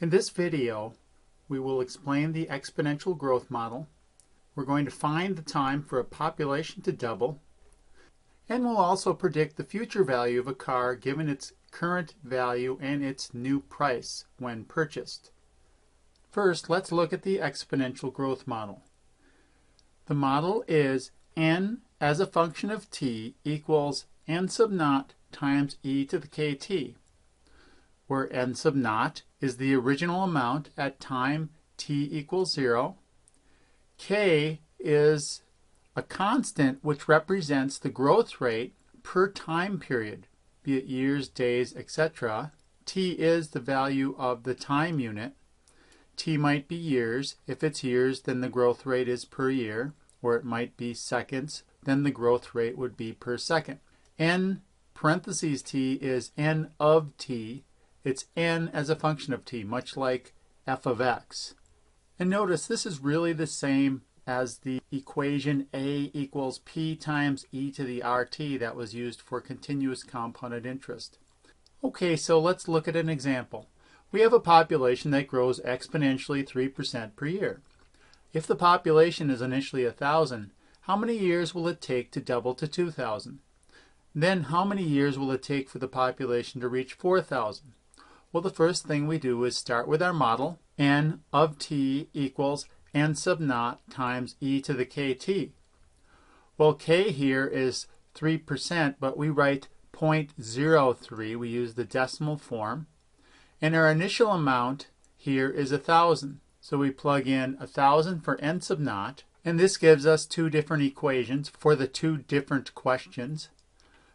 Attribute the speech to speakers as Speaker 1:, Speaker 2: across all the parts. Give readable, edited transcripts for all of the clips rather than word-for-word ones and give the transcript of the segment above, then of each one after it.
Speaker 1: In this video, we will explain the exponential growth model. We're going to find the time for a population to double, and we'll also predict the future value of a car given its current value and its new price when purchased. First, let's look at the exponential growth model. The model is n as a function of t equals n sub naught times e to the kt, where n sub naught is the original amount at time t equals 0. K is a constant which represents the growth rate per time period, be it years, days, etc. T is the value of the time unit. T might be years. If it's years, then the growth rate is per year, or it might be seconds, then the growth rate would be per second. N parentheses t is n of t. It's n as a function of t, much like f of x. And notice this is really the same as the equation a equals p times e to the rt that was used for continuous compounded interest. Okay, so let's look at an example. We have a population that grows exponentially 3% per year. If the population is initially 1,000, how many years will it take to double to 2,000? Then how many years will it take for the population to reach 4,000? Well, the first thing we do is start with our model. N of t equals n sub naught times e to the kt. Well, k here is 3%, but we write 0.03. We use the decimal form. And our initial amount here is 1,000. So we plug in 1,000 for n sub naught. And this gives us two different equations for the two different questions.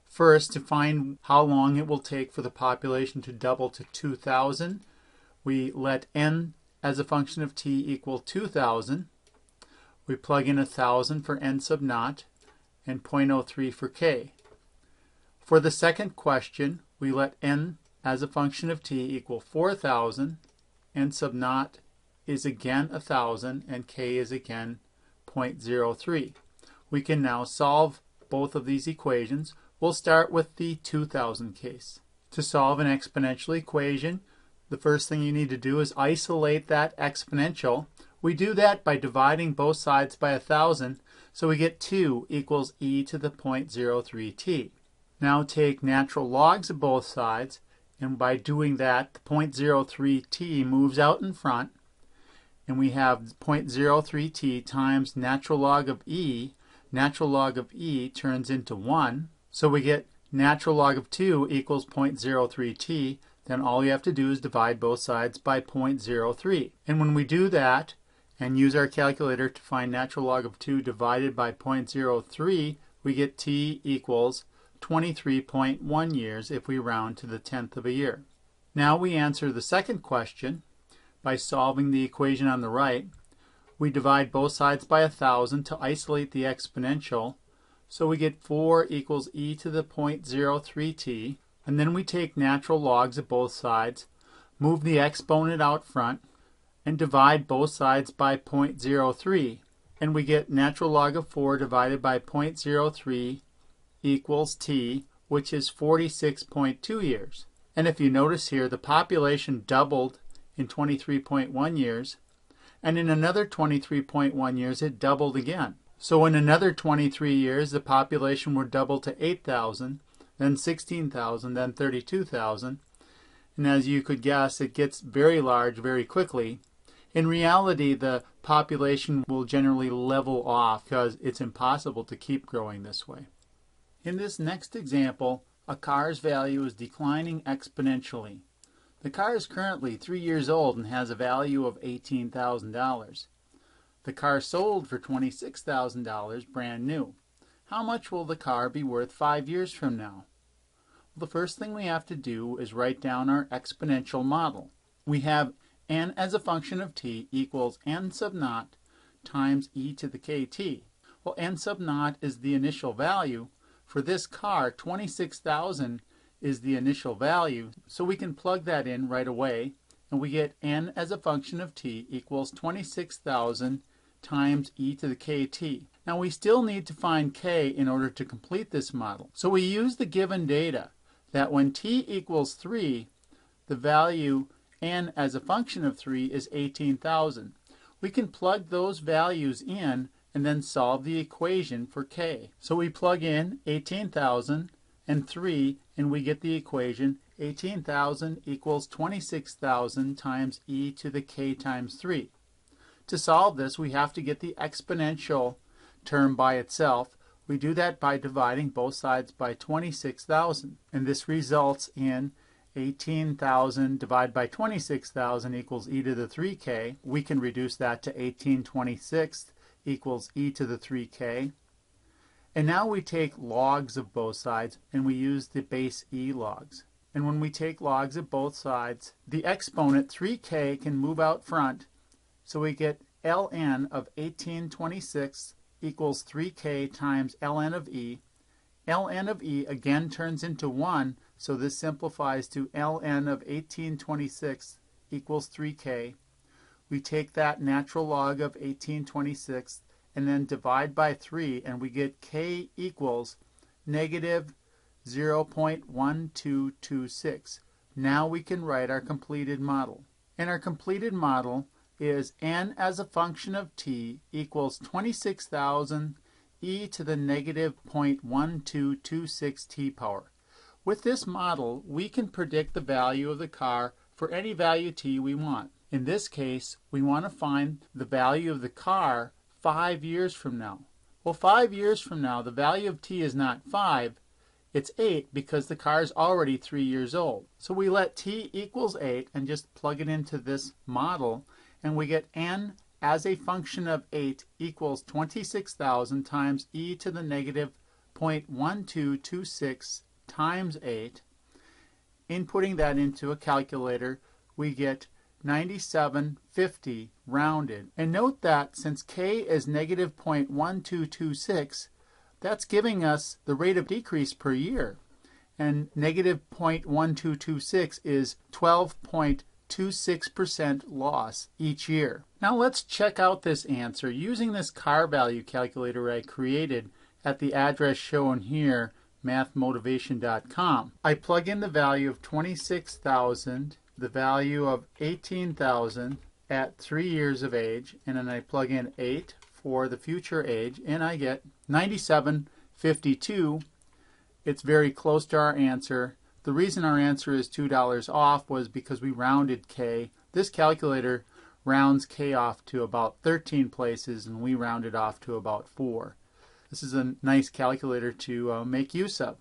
Speaker 1: First, to find how long it will take for the population to double to 2,000, we let n as a function of t equal 2,000. We plug in 1,000 for n sub naught and 0.03 for k. For the second question, we let n as a function of t equal 4,000. N sub naught is again 1,000 and k is again 0.03. We can now solve both of these equations. We'll start with the 2,000 case. To solve an exponential equation, the first thing you need to do is isolate that exponential. We do that by dividing both sides by 1,000, so we get 2 equals e to the 0.03t. Now take natural logs of both sides, and by doing that, the 0.03t moves out in front, and we have 0.03t times natural log of e. Natural log of e turns into 1. So we get natural log of 2 equals 0.03t. Then all you have to do is divide both sides by 0.03. And when we do that and use our calculator to find natural log of 2 divided by 0.03, we get t equals 23.1 years if we round to the 10th of a year. Now we answer the second question by solving the equation on the right. We divide both sides by 1,000 to isolate the exponential. So we get 4 equals e to the 0.03t. And then we take natural logs of both sides, move the exponent out front, and divide both sides by 0.03. And we get natural log of 4 divided by 0.03 equals t, which is 46.2 years. And if you notice here, the population doubled in 23.1 years, and in another 23.1 years it doubled again. So in another 23 years, the population would double to 8,000, then 16,000, then 32,000. And as you could guess, it gets very large very quickly. In reality, the population will generally level off because it's impossible to keep growing this way. In this next example, a car's value is declining exponentially. The car is currently 3 years old and has a value of $18,000. The car sold for $26,000 brand new. How much will the car be worth 5 years from now? Well, the first thing we have to do is write down our exponential model. We have n as a function of t equals n sub naught times e to the kt. Well, n sub naught is the initial value. For this car, 26,000 is the initial value, so we can plug that in right away, and we get n as a function of t equals 26,000 times e to the kt. Now we still need to find k in order to complete this model. So we use the given data that when t equals 3, the value n as a function of 3 is 18,000. We can plug those values in and then solve the equation for k. So we plug in 18,000 and 3 and we get the equation 18,000 equals 26,000 times e to the k times 3. To solve this, we have to get the exponential term by itself. We do that by dividing both sides by 26,000. And this results in 18,000 divided by 26,000 equals e to the 3k. We can reduce that to 18/26 equals e to the 3k. And now we take logs of both sides and we use the base e logs. And when we take logs of both sides, the exponent 3k can move out front. So we get ln of 18/26 equals 3k times ln of e. ln of e again turns into 1, so this simplifies to ln of 18/26 equals 3k. We take that natural log of 18/26 and then divide by 3, and we get k equals negative 0.1226. Now we can write our completed model. And our completed model is n as a function of t equals 26,000 e to the negative 0.1226 t power. With this model, we can predict the value of the car for any value t we want. In this case, we want to find the value of the car 5 years from now. Well, 5 years from now, the value of t is not 5, it's 8 because the car is already 3 years old. So we let t equals 8 and just plug it into this model, and we get n as a function of 8 equals 26,000 times e to the negative 0.1226 times 8. Inputting that into a calculator, we get 9750 rounded. And note that since k is negative 0.1226, that's giving us the rate of decrease per year. And negative 0.1226 is 12.26% loss each year. Now let's check out this answer using this car value calculator I created at the address shown here, mathmotivation.com. I plug in the value of 26,000, the value of 18,000 at 3 years of age, and then I plug in 8 for the future age, and I get 9752. It's very close to our answer. The reason our answer is $2 off was because we rounded k. This calculator rounds k off to about 13 places, and we rounded off to about 4. This is a nice calculator to make use of.